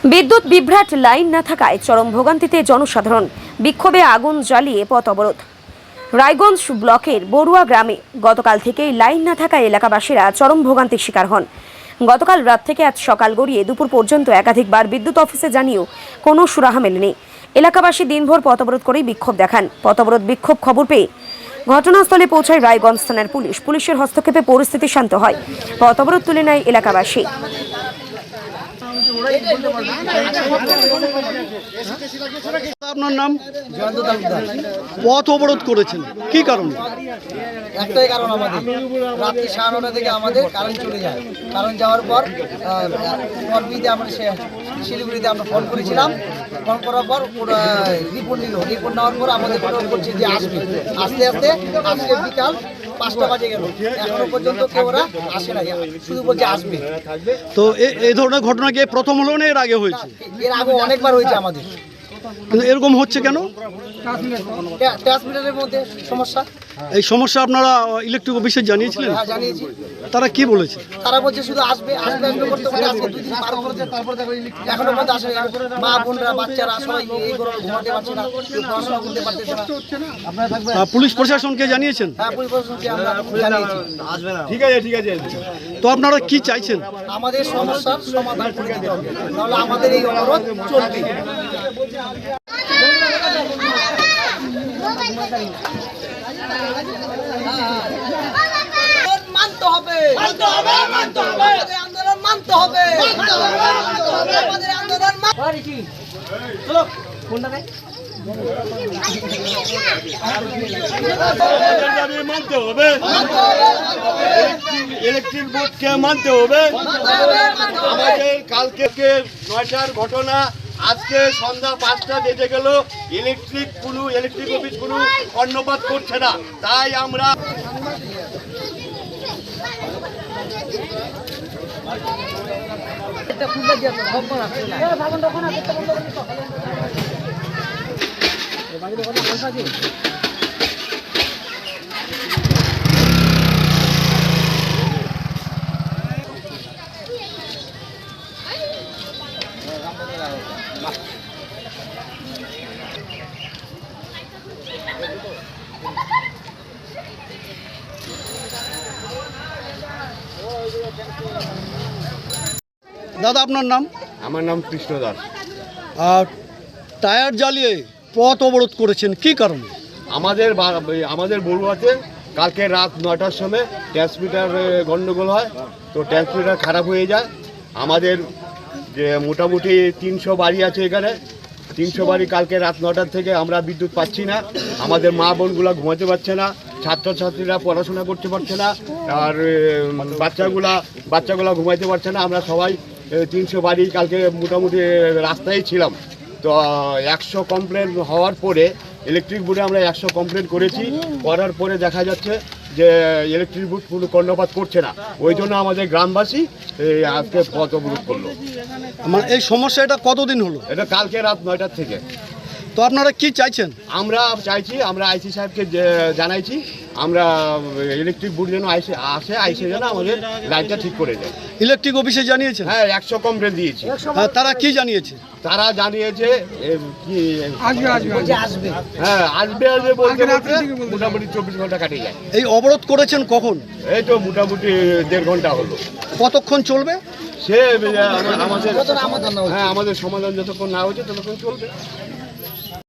বিদ্যুৎ বিভ্রাট লাইন না থাকায় চরম ভোগান্তিতে জনসাধারণ। বিক্ষোভে আগুন জ্বালিয়ে পথ অবরোধ। রায়গঞ্জ ব্লকের বড়ুয়া গ্রামে গতকাল থেকেই লাইন না থাকায় এলাকাবাসীরা চরম ভোগান্তির শিকার হন। গতকাল রাত থেকে আজ সকাল গড়িয়ে দুপুর পর্যন্ত একাধিকবার বিদ্যুৎ অফিসে জানিয়েও কোনো সুরাহা মেলেনি। এলাকাবাসী দিনভর পথ অবরোধ করেই বিক্ষোভ দেখান। পথ অবরোধ বিক্ষোভ খবর পেয়ে ঘটনাস্থলে পৌঁছায় রায়গঞ্জ থানার পুলিশ। পুলিশের হস্তক্ষেপে পরিস্থিতি শান্ত হয়। পথ অবরোধ তুলে নেয় এলাকাবাসী। আপনার নাম? জয়ন্ত তালুকদার। পথ অবরোধ করেছেন কি কারণে? একটাই কারণ, আমাদের রাত্রি 9:30 থেকে আমাদের কারেন্ট চলে যায়। কারেন্ট যাওয়ার পর পরবিতে আমরা শিলিগুড়িতে আমরা ফোন করেছিলাম। ফোন করার পর রিপোর্ট নিল। রিপোর্ট নেওয়ার পর আমাদের ফোন করছে যে আসবে। আস্তে আস্তে আজকে বিকাল 5টা বাজে গেল, এখনো পর্যন্ত কেউ ওরা আসে না, শুধু বলছে আসবে। তো এই ধরনের ঘটনা কি প্রথম হলো না এর আগে হয়েছে? এর আগে অনেকবার হয়েছে আমাদের। কিন্তু এরকম হচ্ছে কেন? ট্রান্সমিটারের মধ্যে সমস্যা। এই সমস্যা আপনারা ইলেকট্রিক অফিসে জানিয়েছিলেন? হ্যাঁ, জানিয়েছি। তারা কি বলেছে? তারা বলছে শুধু আসবে আসবে আসবে করতে করতে আজকে 2 দিন পার করে দিল। এখনো পর্যন্ত আসে না। মা বোনরা বাচ্চারা সবাই এই গরমে ঘুমাতে পারছে না, কেউ পড়াশোনা করতে পারতেছে না। পুলিশ প্রশাসনকে জানিয়েছেন? হ্যাঁ, পুলিশ প্রশাসনকে আমরা জানিয়েছি। ঠিক আছে। তো আপনারা কি চাইছেন? আমাদের সমস্যার সমাধান করে দিতে হবে, তাহলে আমাদের এই অবরোধ চলবে। মানতে হবে, মানতে হবে, মানতে হবে, আমাদের আন্দোলন মানতে হবে, মানতে হবে, মানতে হবে, আমাদের আন্দোলন চলো কোনটা নাই মানতে হবে, ইলেকট্রিক বোর্ডকে মানতে হবে। আমাদের কালকে 9টার ঘটনা, আজকে সন্ধ্যা 5টা বেজে গেল, ইলেকট্রিক অফিস কোনো কর্ণপাত করছে না। তাই আমরা দাদা আপনার নাম? আমার নাম কৃষ্ণ দাস। টায়ার জ্বালিয়ে পথ অবরোধ করেছেন কি কারণে? আমাদের বড়ুয়াতে কালকে রাত 9টার সময় ট্রান্সমিটার গন্ডগোল হয়, তো ট্রান্সমিটার খারাপ হয়ে যায়। আমাদের যে মোটামুটি 300 বাড়ি আছে এখানে, 300 বাড়ি কালকে রাত 9টার থেকে আমরা বিদ্যুৎ পাচ্ছি না। আমাদের মা বোনগুলা ঘুমাতে পারছে না, ছাত্রছাত্রীরা পড়াশোনা করতে পারছে না, আর বাচ্চাগুলা ঘুমাইতে পারছে না। আমরা সবাই 300 বাড়ি কালকে মোটামুটি রাস্তায় ছিলাম। তো 100 কমপ্লেন হওয়ার পরে ইলেকট্রিক বোর্ডে আমরা 100 কমপ্লেন করার পরে দেখা যাচ্ছে যে ইলেকট্রিক বোর্ড কোনো কর্ণপাত করছে না। ওই জন্য আমাদের গ্রামবাসী আজকে পথ অবরোধ করলো। মানে এই সমস্যা এটা কতদিন হলো? এটা কালকে রাত 9টার থেকে। তো আপনারা কি চাইছেন? আমরা চাইছি, আমরা আইসি সাহেবকে জানাইছি, আমরা ইলেকট্রিক বোর্ড যেন আইসে যেন আমাদের লাইনটা ঠিক করে দেয়। ইলেকট্রিক অফিসে জানিয়েছেন? হ্যাঁ, 100 কমপ্লেন দিয়েছি। তারা কি জানিয়েছে? তারা জানিয়েছে কি আসবে। হ্যাঁ, আসবে বলতে বলতে মোটামুটি 24 ঘন্টা কাটে যায়। এই অবরোধ করেছেন কখন? এই তো মোটামুটি 1.5 ঘন্টা হলো। কতক্ষণ চলবে? সে আমাদের আমাদের হ্যাঁ, আমাদের সমাধান যতক্ষণ না হচ্ছে ততক্ষণ চলবে।